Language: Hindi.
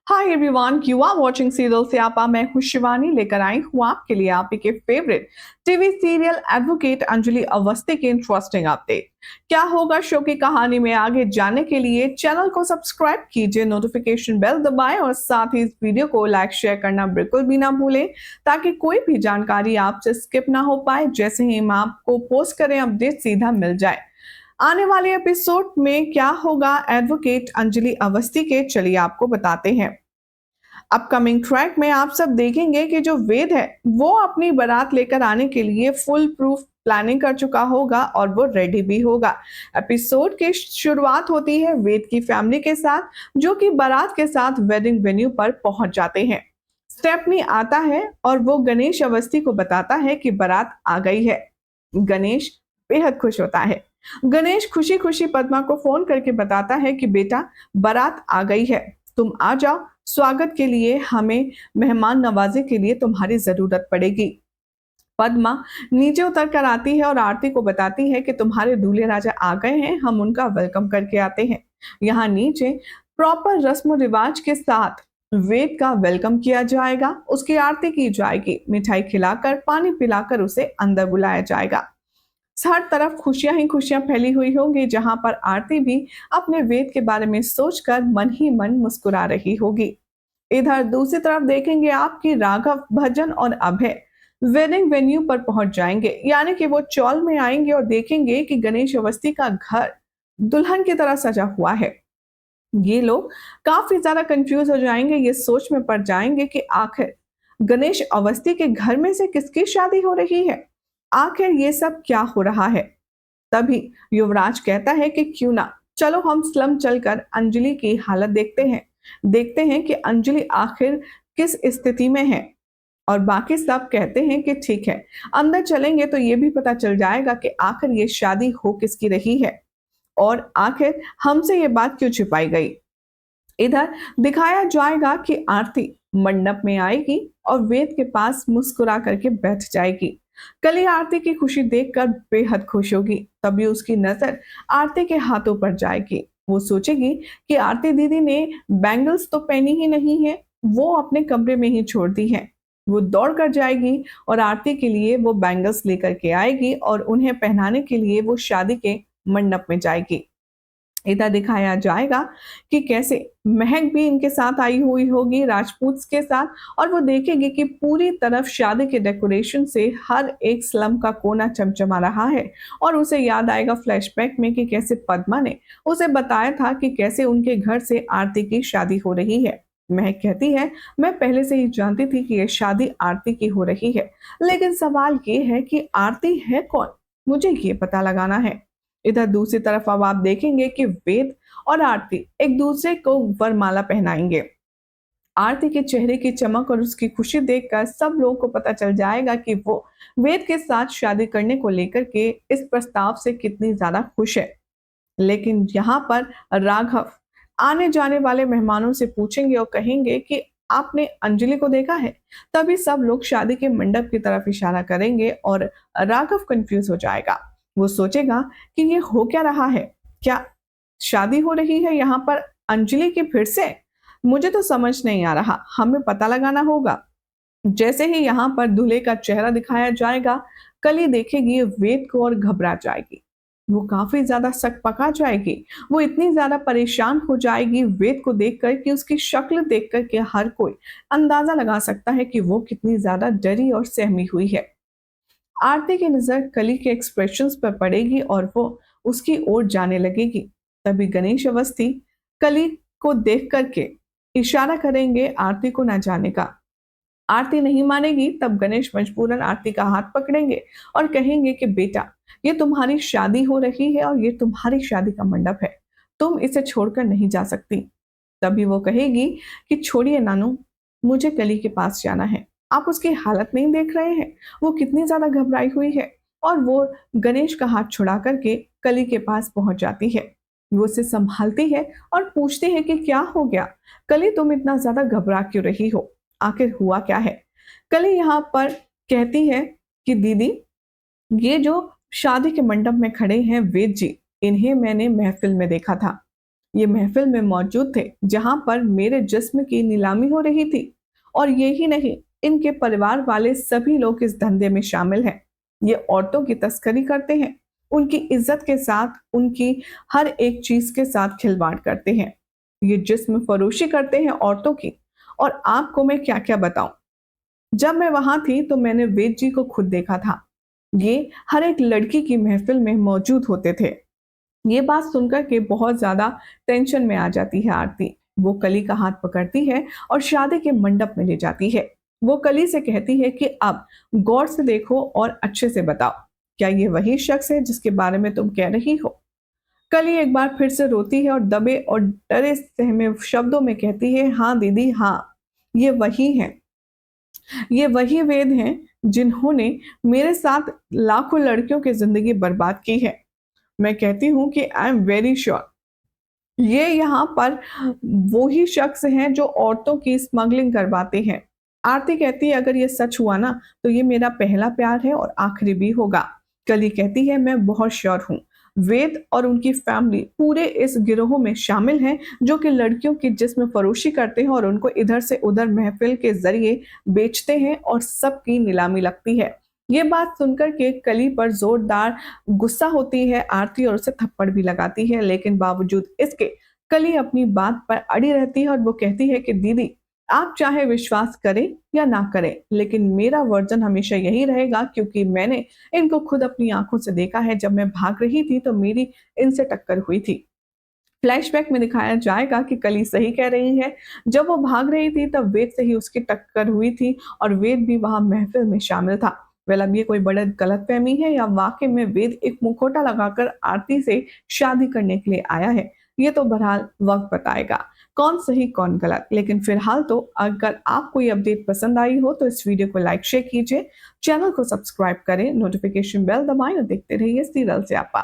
Hi everyone, you are watching serial Syapa. मैं हूं शिवानी, लेकर आई हूं आपके लिए आप ही के favourite TV serial advocate Anjali Awasthi की इंटरेस्टिंग अपडेट। क्या होगा शो की कहानी में, आगे जानने के लिए चैनल को सब्सक्राइब कीजिए, नोटिफिकेशन बेल दबाएं और साथ ही इस वीडियो को लाइक शेयर करना बिल्कुल भी ना भूलें, ताकि कोई भी जानकारी आपसे स्किप ना हो पाए। जैसे ही हम आपको पोस्ट करें अपडेट सीधा मिल जाए। आने वाले एपिसोड में क्या होगा एडवोकेट अंजलि अवस्थी के, चलिए आपको बताते हैं। अपकमिंग ट्रैक में आप सब देखेंगे कि जो वेद है वो अपनी बारात लेकर आने के लिए फुल प्रूफ प्लानिंग कर चुका होगा और वो रेडी भी होगा। एपिसोड की शुरुआत होती है वेद की फैमिली के साथ, जो कि बारात के साथ वेडिंग वेन्यू पर पहुंच जाते हैं। स्टेपनी आता है और वो गणेश अवस्थी को बताता है कि बारात आ गई है। गणेश बेहद खुश होता है। गणेश खुशी खुशी पद्मा को फोन करके बताता है कि बेटा, बारात आ गई है, तुम आ जाओ, स्वागत के लिए, हमें मेहमान नवाजी के लिए तुम्हारी जरूरत पड़ेगी। पद्मा नीचे उतर कर आती है और आरती को बताती है कि तुम्हारे दूल्हे राजा आ गए हैं, हम उनका वेलकम करके आते हैं। यहाँ नीचे प्रॉपर रस्म रिवाज के साथ वेद का वेलकम किया जाएगा, उसकी आरती की जाएगी, मिठाई खिलाकर पानी पिलाकर उसे अंदर बुलाया जाएगा। हर तरफ खुशियां ही खुशियां फैली हुई होंगी, जहां पर आरती भी अपने वेद के बारे में सोचकर मन ही मन मुस्कुरा रही होगी। इधर दूसरी तरफ देखेंगे आप कि राघव, भजन और अभय वेडिंग वेन्यू पर पहुंच जाएंगे, यानी कि वो चौल में आएंगे और देखेंगे कि गणेश अवस्थी का घर दुल्हन की तरह सजा हुआ है। ये लोग काफी ज्यादा कंफ्यूज हो जाएंगे, ये सोच में पड़ जाएंगे कि आखिर गणेश अवस्थी के घर में से किसकी शादी हो रही है, आखिर ये सब क्या हो रहा है। तभी युवराज कहता है कि क्यों ना चलो हम स्लम चलकर अंजलि की हालत देखते हैं कि अंजलि आखिर किस स्थिति में है। और बाकी सब कहते हैं कि ठीक है, अंदर चलेंगे तो ये भी पता चल जाएगा कि आखिर ये शादी हो किसकी रही है और आखिर हमसे ये बात क्यों छिपाई गई। इधर दिखाया जाएगा कि आरती मंडप में आएगी और वेद के पास मुस्कुरा करके बैठ जाएगी। कली आरती की खुशी देखकर बेहद खुश होगी, तभी उसकी नजर आरती के हाथों पर जाएगी। वो सोचेगी कि आरती दीदी ने बैंगल्स तो पहनी ही नहीं है, वो अपने कमरे में ही छोड़ दी है। वो दौड़ कर जाएगी और आरती के लिए वो बैंगल्स लेकर के आएगी और उन्हें पहनाने के लिए वो शादी के मंडप में जाएगी। इधर दिखाया जाएगा कि कैसे महक भी इनके साथ आई हुई होगी राजपूत के साथ, और वो देखेगी कि पूरी तरफ शादी के डेकोरेशन से हर एक स्लम का कोना चमचमा रहा है। और उसे याद आएगा फ्लैशबैक में कि कैसे पद्मा ने उसे बताया था कि कैसे उनके घर से आरती की शादी हो रही है। महक कहती है, मैं पहले से ही जानती थी कि यह शादी आरती की हो रही है, लेकिन सवाल ये है कि आरती है कौन, मुझे ये पता लगाना है। इधर दूसरी तरफ अब आप देखेंगे कि वेद और आरती एक दूसरे को वरमाला पहनाएंगे। आरती के चेहरे की चमक और उसकी खुशी देखकर सब लोगों को पता चल जाएगा कि वो वेद के साथ शादी करने को लेकर के इस प्रस्ताव से कितनी ज्यादा खुश है। लेकिन यहाँ पर राघव आने जाने वाले मेहमानों से पूछेंगे और कहेंगे कि आपने अंजलि को देखा है। तभी सब लोग शादी के मंडप की तरफ इशारा करेंगे और राघव कंफ्यूज हो जाएगा। वो सोचेगा कि ये हो क्या रहा है, क्या शादी हो रही है यहाँ पर अंजलि की फिर से, मुझे तो समझ नहीं आ रहा, हमें पता लगाना होगा। जैसे ही यहाँ पर दूल्हे का चेहरा दिखाया जाएगा, कली देखेगी वेद को और घबरा जाएगी। वो काफी ज्यादा सक पका जाएगी, वो इतनी ज्यादा परेशान हो जाएगी वेद को देखकर कि उसकी शक्ल देखकर के हर कोई अंदाजा लगा सकता है कि वो कितनी ज्यादा डरी और सहमी हुई है। आरती की नजर कली के एक्सप्रेशंस पर पड़ेगी और वो उसकी ओर जाने लगेगी। तभी गणेश अवस्थी कली को देख करके इशारा करेंगे आरती को न जाने का। आरती नहीं मानेगी, तब गणेश मजबूरन आरती का हाथ पकड़ेंगे और कहेंगे कि बेटा, ये तुम्हारी शादी हो रही है और ये तुम्हारी शादी का मंडप है, तुम इसे छोड़कर नहीं जा सकती। तभी वो कहेगी कि छोड़िए नानू, मुझे कली के पास जाना है, आप उसकी हालत नहीं देख रहे हैं, वो कितनी ज्यादा घबराई हुई है। और वो गणेश का हाथ छुड़ा करके कली के पास पहुंच जाती है। वो उसे संभालती है और पूछती है कि क्या हो गया कली, तुम इतना ज्यादा घबरा क्यों रही हो, आखिर हुआ क्या है। कली यहाँ पर कहती है कि दीदी, ये जो शादी के मंडप में खड़े हैं वेद जी, इन्हें मैंने महफिल में देखा था। ये महफिल में मौजूद थे जहां पर मेरे जिस्म की नीलामी हो रही थी। और यही नहीं, इनके परिवार वाले सभी लोग इस धंधे में शामिल हैं। ये औरतों की तस्करी करते हैं, उनकी इज्जत के साथ, उनकी हर एक चीज के साथ खिलवाड़ करते हैं। ये जिस्म फरोशी करते हैं औरतों की। और आपको मैं क्या क्या बताऊं, जब मैं वहां थी तो मैंने वेद जी को खुद देखा था। ये हर एक लड़की की महफिल में मौजूद होते थे। ये बात सुनकर के बहुत ज्यादा टेंशन में आ जाती है आरती। वो कली का हाथ पकड़ती है और शादी के मंडप में ले जाती है। वो कली से कहती है कि अब गौर से देखो और अच्छे से बताओ, क्या ये वही शख्स है जिसके बारे में तुम कह रही हो? कली एक बार फिर से रोती है और दबे और डरे सहमे शब्दों में कहती है, हाँ दीदी हाँ, ये वही है। ये वही वेद हैं जिन्होंने मेरे साथ लाखों लड़कियों की जिंदगी बर्बाद की है। मैं कहती हूँ कि आई एम वेरी श्योर ये यहाँ पर वो ही शख्स हैं जो औरतों की स्मगलिंग करवाते हैं। आरती कहती है, अगर ये सच हुआ ना तो ये मेरा पहला प्यार है और आखिरी भी होगा। कली कहती है, मैं बहुत श्योर हूँ। वेद और उनकी फैमिली पूरे इस गिरोह में शामिल हैं जो कि लड़कियों की जिस्म फरोशी करते हैं और उनको इधर से उधर महफिल के जरिए बेचते हैं और सबकी नीलामी लगती है। ये बात सुनकर के कली पर जोरदार गुस्सा होती है आरती और उसे थप्पड़ भी लगाती है, लेकिन बावजूद इसके कली अपनी बात पर अड़ी रहती है और वो कहती है कि दीदी, आप चाहे विश्वास करें या ना करें, लेकिन मेरा वर्जन हमेशा यही रहेगा, क्योंकि मैंने इनको खुद अपनी आंखों से देखा है। जब मैं भाग रही थी तो मेरी इनसे टक्कर हुई थी। फ्लैशबैक में दिखाया जाएगा कि कली सही कह रही है। जब वो भाग रही थी तब वेद से ही उसकी टक्कर हुई थी और वेद भी वहां महफिल में शामिल था। वेल, अब ये कोई बड़ा गलतफहमी है या वाकई में वेद एक मुखौटा लगाकर आरती से शादी करने के लिए आया है, ये तो बहरहाल वक्त बताएगा कौन सही कौन गलत। लेकिन फिलहाल तो अगर आपको ये अपडेट पसंद आई हो तो इस वीडियो को लाइक शेयर कीजिए, चैनल को सब्सक्राइब करें, नोटिफिकेशन बेल दबाएं और देखते रहिए सीरियल स्यापा।